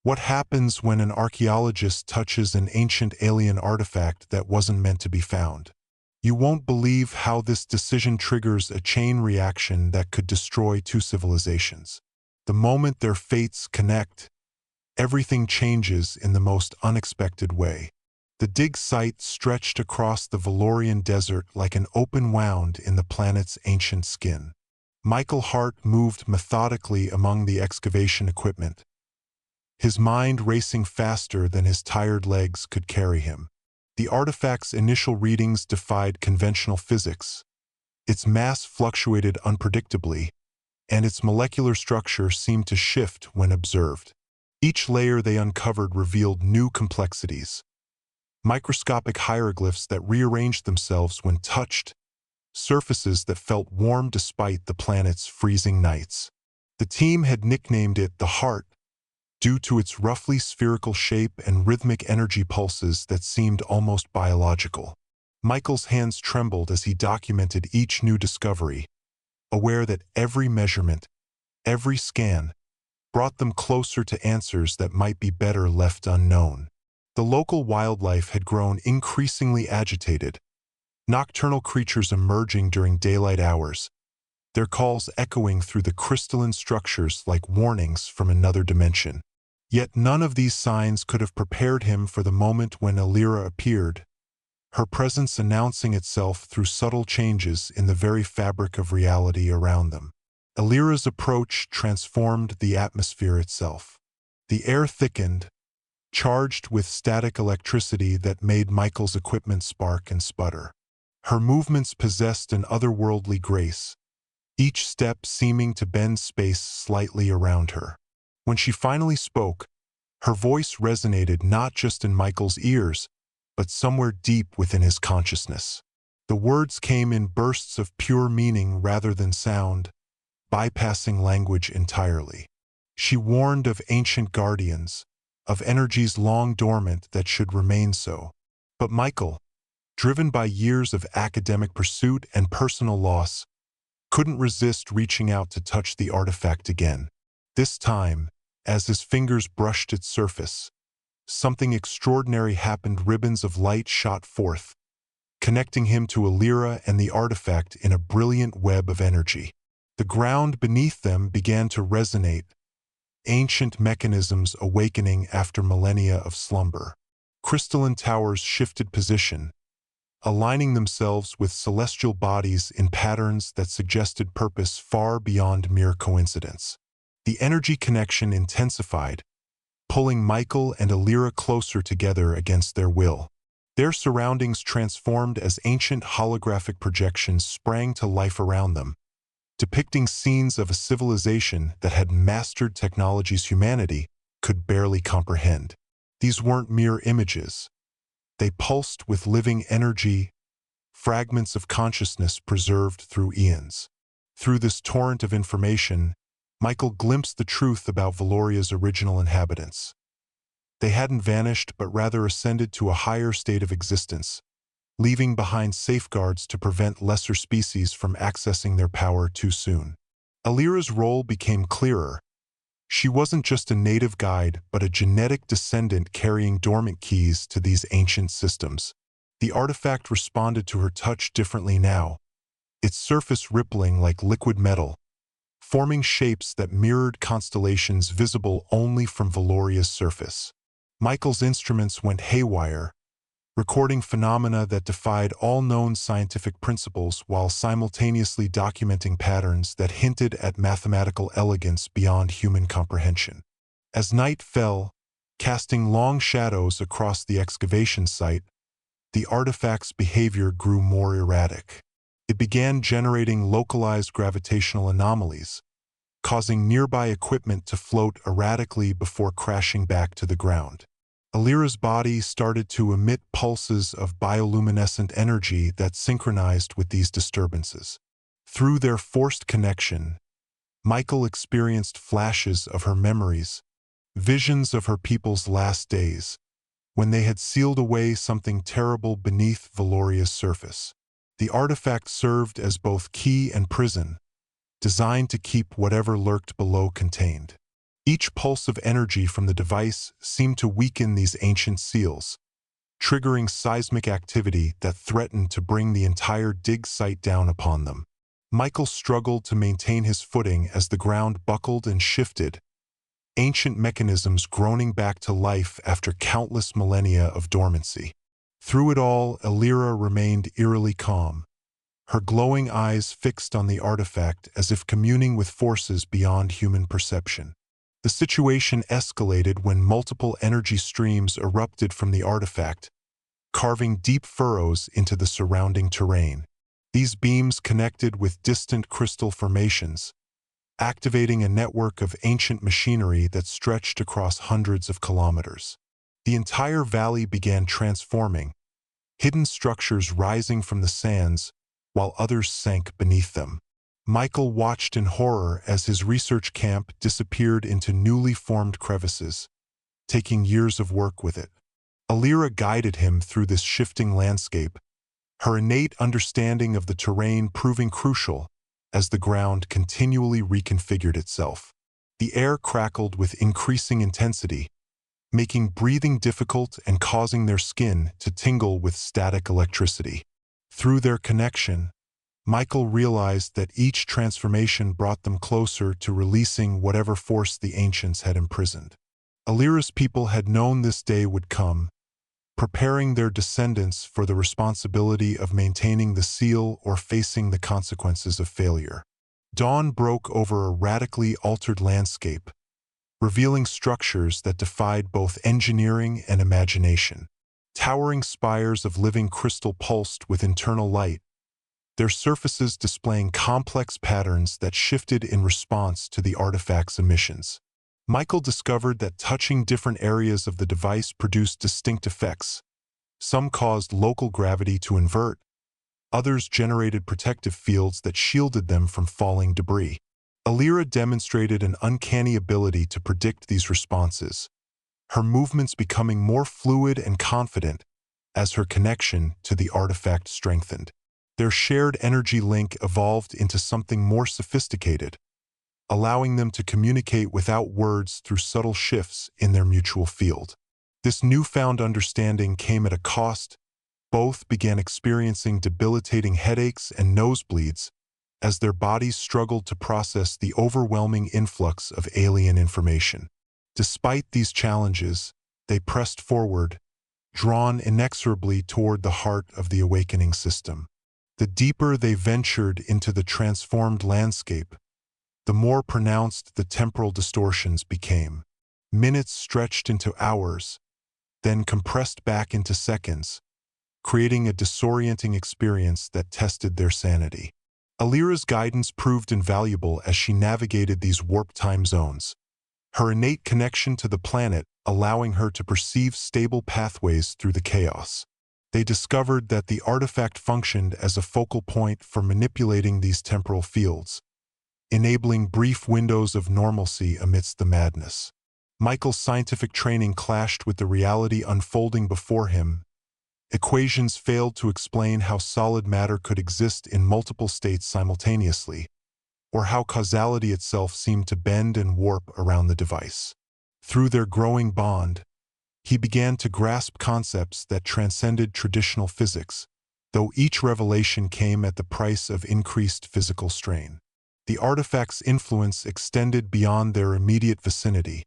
What happens when an archaeologist touches an ancient alien artifact that wasn't meant to be found? You won't believe how this decision triggers a chain reaction that could destroy two civilizations. The moment their fates connect, everything changes in the most unexpected way. The dig site stretched across the Valorian desert like an open wound in the planet's ancient skin. Michael Hart moved methodically among the excavation equipment, his mind racing faster than his tired legs could carry him. The artifact's initial readings defied conventional physics. Its mass fluctuated unpredictably, and its molecular structure seemed to shift when observed. Each layer they uncovered revealed new complexities, microscopic hieroglyphs that rearranged themselves when touched, surfaces that felt warm despite the planet's freezing nights. The team had nicknamed it the Heart, due to its roughly spherical shape and rhythmic energy pulses that seemed almost biological. Michael's hands trembled as he documented each new discovery, aware that every measurement, every scan, brought them closer to answers that might be better left unknown. The local wildlife had grown increasingly agitated, nocturnal creatures emerging during daylight hours, their calls echoing through the crystalline structures like warnings from another dimension. Yet none of these signs could have prepared him for the moment when Alira appeared, her presence announcing itself through subtle changes in the very fabric of reality around them. Alira's approach transformed the atmosphere itself. The air thickened, charged with static electricity that made Michael's equipment spark and sputter. Her movements possessed an otherworldly grace, each step seeming to bend space slightly around her. When she finally spoke, her voice resonated not just in Michael's ears, but somewhere deep within his consciousness. The words came in bursts of pure meaning rather than sound, bypassing language entirely. She warned of ancient guardians, of energies long dormant that should remain so. But Michael, driven by years of academic pursuit and personal loss, couldn't resist reaching out to touch the artifact again. This time, as his fingers brushed its surface, something extraordinary happened. Ribbons of light shot forth, connecting him to Alira and the artifact in a brilliant web of energy. The ground beneath them began to resonate, ancient mechanisms awakening after millennia of slumber. Crystalline towers shifted position, aligning themselves with celestial bodies in patterns that suggested purpose far beyond mere coincidence. The energy connection intensified, pulling Michael and Alira closer together against their will. Their surroundings transformed as ancient holographic projections sprang to life around them, depicting scenes of a civilization that had mastered technologies humanity could barely comprehend. These weren't mere images. They pulsed with living energy, fragments of consciousness preserved through eons. Through this torrent of information, Michael glimpsed the truth about Valoria's original inhabitants. They hadn't vanished but rather ascended to a higher state of existence, leaving behind safeguards to prevent lesser species from accessing their power too soon. Alira's role became clearer. She wasn't just a native guide but a genetic descendant carrying dormant keys to these ancient systems. The artifact responded to her touch differently now, its surface rippling like liquid metal, forming shapes that mirrored constellations visible only from Valoria's surface. Michael's instruments went haywire, recording phenomena that defied all known scientific principles while simultaneously documenting patterns that hinted at mathematical elegance beyond human comprehension. As night fell, casting long shadows across the excavation site, the artifact's behavior grew more erratic. It began generating localized gravitational anomalies, causing nearby equipment to float erratically before crashing back to the ground. Alira's body started to emit pulses of bioluminescent energy that synchronized with these disturbances. Through their forced connection, Michael experienced flashes of her memories, visions of her people's last days, when they had sealed away something terrible beneath Valoria's surface. The artifact served as both key and prison, designed to keep whatever lurked below contained. Each pulse of energy from the device seemed to weaken these ancient seals, triggering seismic activity that threatened to bring the entire dig site down upon them. Michael struggled to maintain his footing as the ground buckled and shifted, ancient mechanisms groaning back to life after countless millennia of dormancy. Through it all, Alira remained eerily calm, her glowing eyes fixed on the artifact as if communing with forces beyond human perception. The situation escalated when multiple energy streams erupted from the artifact, carving deep furrows into the surrounding terrain. These beams connected with distant crystal formations, activating a network of ancient machinery that stretched across hundreds of kilometers. The entire valley began transforming, hidden structures rising from the sands, while others sank beneath them. Michael watched in horror as his research camp disappeared into newly formed crevices, taking years of work with it. Alira guided him through this shifting landscape, her innate understanding of the terrain proving crucial as the ground continually reconfigured itself. The air crackled with increasing intensity, making breathing difficult and causing their skin to tingle with static electricity. Through their connection, Michael realized that each transformation brought them closer to releasing whatever force the ancients had imprisoned. Alira's people had known this day would come, preparing their descendants for the responsibility of maintaining the seal or facing the consequences of failure. Dawn broke over a radically altered landscape, revealing structures that defied both engineering and imagination. Towering spires of living crystal pulsed with internal light, their surfaces displaying complex patterns that shifted in response to the artifact's emissions. Michael discovered that touching different areas of the device produced distinct effects. Some caused local gravity to invert, others generated protective fields that shielded them from falling debris. Alira demonstrated an uncanny ability to predict these responses, her movements becoming more fluid and confident as her connection to the artifact strengthened. Their shared energy link evolved into something more sophisticated, allowing them to communicate without words through subtle shifts in their mutual field. This newfound understanding came at a cost. Both began experiencing debilitating headaches and nosebleeds as their bodies struggled to process the overwhelming influx of alien information. Despite these challenges, they pressed forward, drawn inexorably toward the heart of the awakening system. The deeper they ventured into the transformed landscape, the more pronounced the temporal distortions became. Minutes stretched into hours, then compressed back into seconds, creating a disorienting experience that tested their sanity. Alira's guidance proved invaluable as she navigated these warp time zones, her innate connection to the planet allowing her to perceive stable pathways through the chaos. They discovered that the artifact functioned as a focal point for manipulating these temporal fields, enabling brief windows of normalcy amidst the madness. Michael's scientific training clashed with the reality unfolding before him. Equations failed to explain how solid matter could exist in multiple states simultaneously, or how causality itself seemed to bend and warp around the device. Through their growing bond, he began to grasp concepts that transcended traditional physics, though each revelation came at the price of increased physical strain. The artifact's influence extended beyond their immediate vicinity,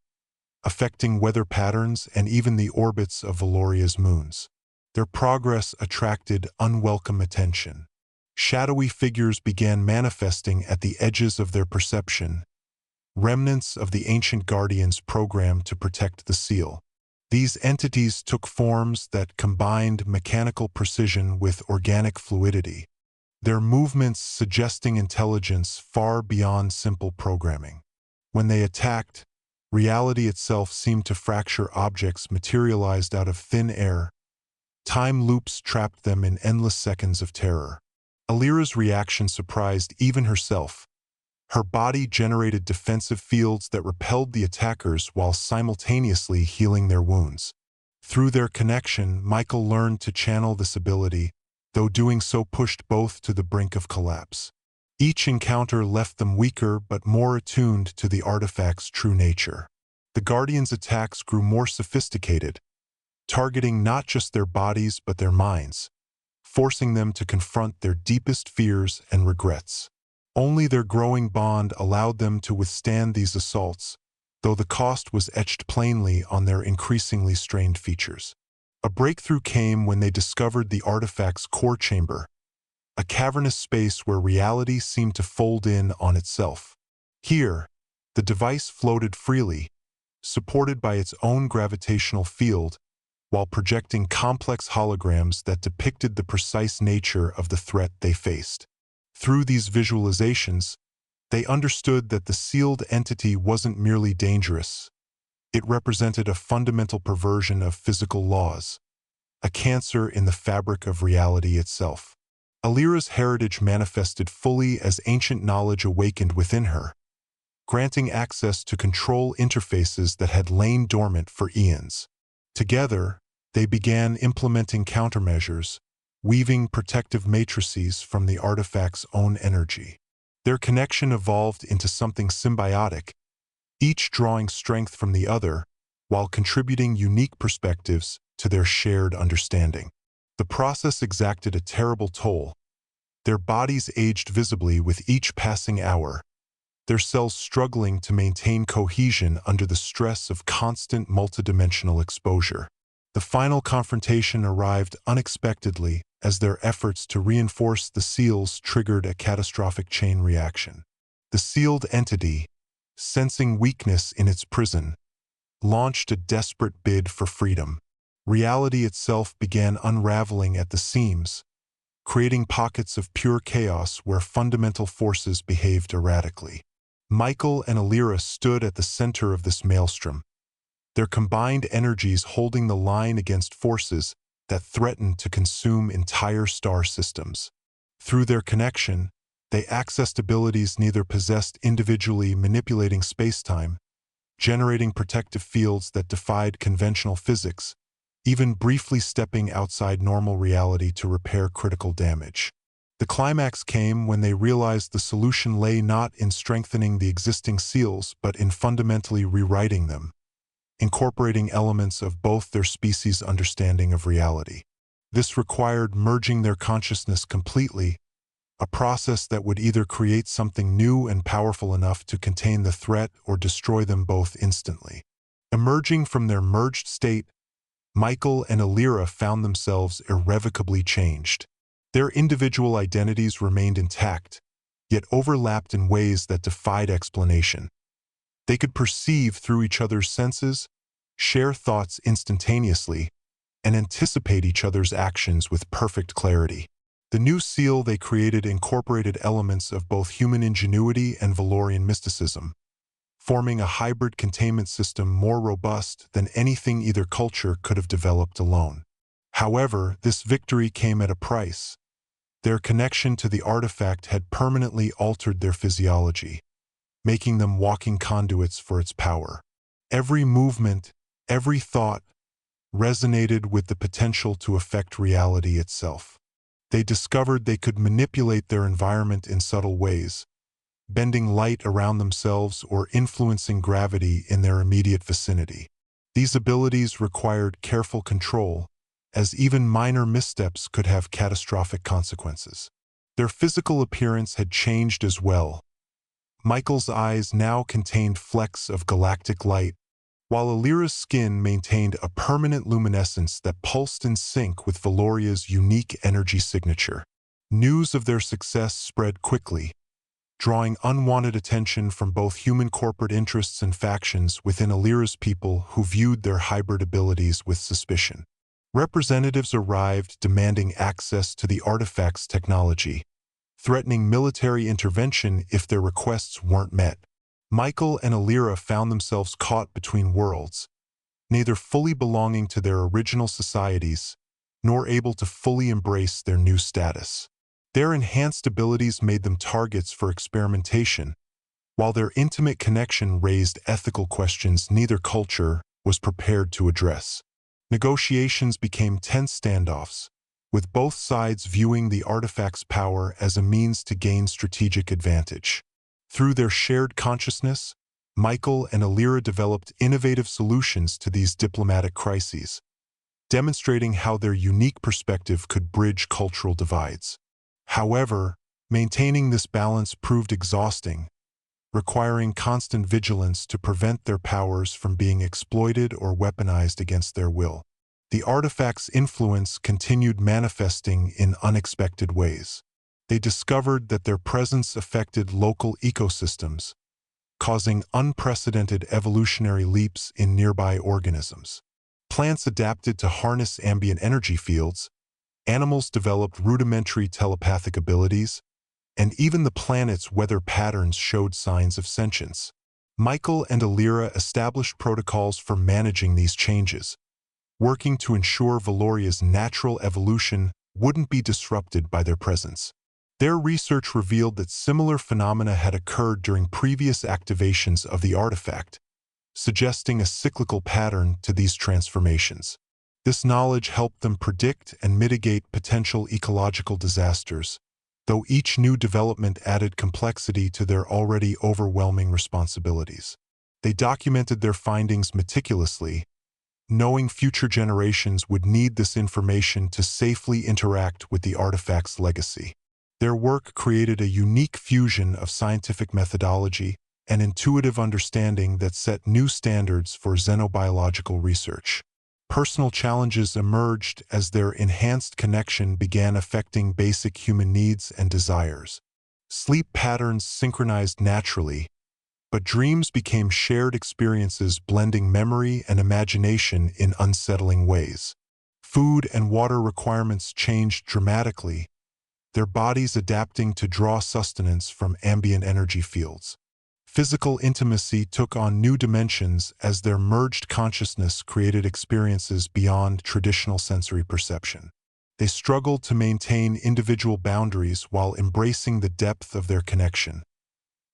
affecting weather patterns and even the orbits of Valoria's moons. Their progress attracted unwelcome attention. Shadowy figures began manifesting at the edges of their perception, remnants of the ancient guardians programmed to protect the seal. These entities took forms that combined mechanical precision with organic fluidity, their movements suggesting intelligence far beyond simple programming. When they attacked, reality itself seemed to fracture objects materialized out of thin air. Time loops trapped them in endless seconds of terror. Alira's reaction surprised even herself. Her body generated defensive fields that repelled the attackers while simultaneously healing their wounds. Through their connection, Michael learned to channel this ability, though doing so pushed both to the brink of collapse. Each encounter left them weaker but more attuned to the artifact's true nature. The Guardians' attacks grew more sophisticated, targeting not just their bodies but their minds, forcing them to confront their deepest fears and regrets. Only their growing bond allowed them to withstand these assaults, though the cost was etched plainly on their increasingly strained features. A breakthrough came when they discovered the artifact's core chamber, a cavernous space where reality seemed to fold in on itself. Here, the device floated freely, supported by its own gravitational field, while projecting complex holograms that depicted the precise nature of the threat they faced. Through these visualizations, they understood that the sealed entity wasn't merely dangerous. It represented a fundamental perversion of physical laws, a cancer in the fabric of reality itself. Alira's heritage manifested fully as ancient knowledge awakened within her, granting access to control interfaces that had lain dormant for eons. Together, they began implementing countermeasures, weaving protective matrices from the artifact's own energy. Their connection evolved into something symbiotic, each drawing strength from the other, while contributing unique perspectives to their shared understanding. The process exacted a terrible toll. Their bodies aged visibly with each passing hour, their cells struggling to maintain cohesion under the stress of constant multidimensional exposure. The final confrontation arrived unexpectedly as their efforts to reinforce the seals triggered a catastrophic chain reaction. The sealed entity, sensing weakness in its prison, launched a desperate bid for freedom. Reality itself began unraveling at the seams, creating pockets of pure chaos where fundamental forces behaved erratically. Michael and Alira stood at the center of this maelstrom, their combined energies holding the line against forces that threatened to consume entire star systems. Through their connection, they accessed abilities neither possessed individually, manipulating spacetime, generating protective fields that defied conventional physics, even briefly stepping outside normal reality to repair critical damage. The climax came when they realized the solution lay not in strengthening the existing seals but in fundamentally rewriting them, incorporating elements of both their species' understanding of reality. This required merging their consciousness completely, a process that would either create something new and powerful enough to contain the threat or destroy them both instantly. Emerging from their merged state, Michael and Alira found themselves irrevocably changed. Their individual identities remained intact, yet overlapped in ways that defied explanation. They could perceive through each other's senses, share thoughts instantaneously, and anticipate each other's actions with perfect clarity. The new seal they created incorporated elements of both human ingenuity and Valorian mysticism, forming a hybrid containment system more robust than anything either culture could have developed alone. However, this victory came at a price. Their connection to the artifact had permanently altered their physiology, making them walking conduits for its power. Every movement, every thought, resonated with the potential to affect reality itself. They discovered they could manipulate their environment in subtle ways, bending light around themselves or influencing gravity in their immediate vicinity. These abilities required careful control, as even minor missteps could have catastrophic consequences. Their physical appearance had changed as well. Michael's eyes now contained flecks of galactic light, while Alira's skin maintained a permanent luminescence that pulsed in sync with Valoria's unique energy signature. News of their success spread quickly, drawing unwanted attention from both human corporate interests and factions within Alira's people who viewed their hybrid abilities with suspicion. Representatives arrived demanding access to the artifact's technology, threatening military intervention if their requests weren't met. Michael and Alira found themselves caught between worlds, neither fully belonging to their original societies, nor able to fully embrace their new status. Their enhanced abilities made them targets for experimentation, while their intimate connection raised ethical questions neither culture was prepared to address. Negotiations became tense standoffs, with both sides viewing the artifact's power as a means to gain strategic advantage. Through their shared consciousness, Michael and Alira developed innovative solutions to these diplomatic crises, demonstrating how their unique perspective could bridge cultural divides. However, maintaining this balance proved exhausting, requiring constant vigilance to prevent their powers from being exploited or weaponized against their will. The artifact's influence continued manifesting in unexpected ways. They discovered that their presence affected local ecosystems, causing unprecedented evolutionary leaps in nearby organisms. Plants adapted to harness ambient energy fields, animals developed rudimentary telepathic abilities, and even the planet's weather patterns showed signs of sentience. Michael and Alira established protocols for managing these changes, working to ensure Valoria's natural evolution wouldn't be disrupted by their presence. Their research revealed that similar phenomena had occurred during previous activations of the artifact, suggesting a cyclical pattern to these transformations. This knowledge helped them predict and mitigate potential ecological disasters, though each new development added complexity to their already overwhelming responsibilities. They documented their findings meticulously, knowing future generations would need this information to safely interact with the artifact's legacy. Their work created a unique fusion of scientific methodology and intuitive understanding that set new standards for xenobiological research. Personal challenges emerged as their enhanced connection began affecting basic human needs and desires. Sleep patterns synchronized naturally, but dreams became shared experiences blending memory and imagination in unsettling ways. Food and water requirements changed dramatically, their bodies adapting to draw sustenance from ambient energy fields. Physical intimacy took on new dimensions as their merged consciousness created experiences beyond traditional sensory perception. They struggled to maintain individual boundaries while embracing the depth of their connection,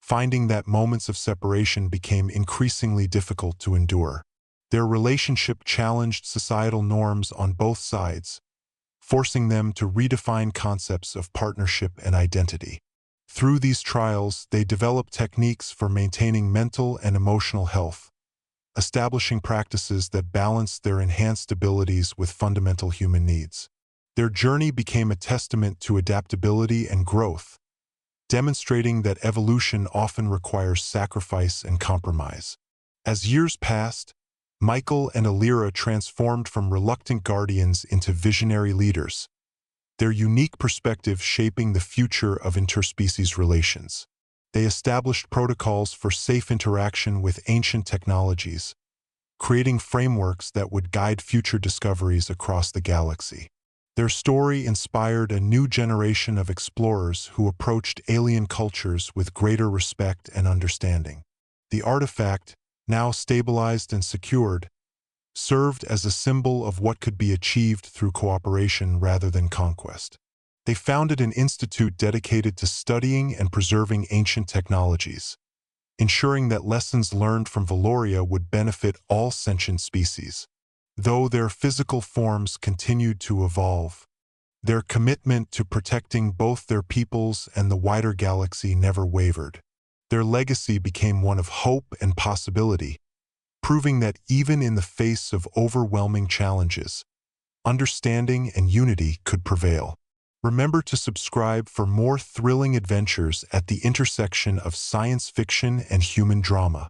finding that moments of separation became increasingly difficult to endure. Their relationship challenged societal norms on both sides, forcing them to redefine concepts of partnership and identity. Through these trials, they developed techniques for maintaining mental and emotional health, establishing practices that balanced their enhanced abilities with fundamental human needs. Their journey became a testament to adaptability and growth, demonstrating that evolution often requires sacrifice and compromise. As years passed, Michael and Alira transformed from reluctant guardians into visionary leaders, their unique perspective shaping the future of interspecies relations. They established protocols for safe interaction with ancient technologies, creating frameworks that would guide future discoveries across the galaxy. Their story inspired a new generation of explorers who approached alien cultures with greater respect and understanding. The artifact, now stabilized and secured, served as a symbol of what could be achieved through cooperation rather than conquest. They founded an institute dedicated to studying and preserving ancient technologies, ensuring that lessons learned from Valoria would benefit all sentient species. Though their physical forms continued to evolve, their commitment to protecting both their peoples and the wider galaxy never wavered. Their legacy became one of hope and possibility, proving that even in the face of overwhelming challenges, understanding and unity could prevail. Remember to subscribe for more thrilling adventures at the intersection of science fiction and human drama.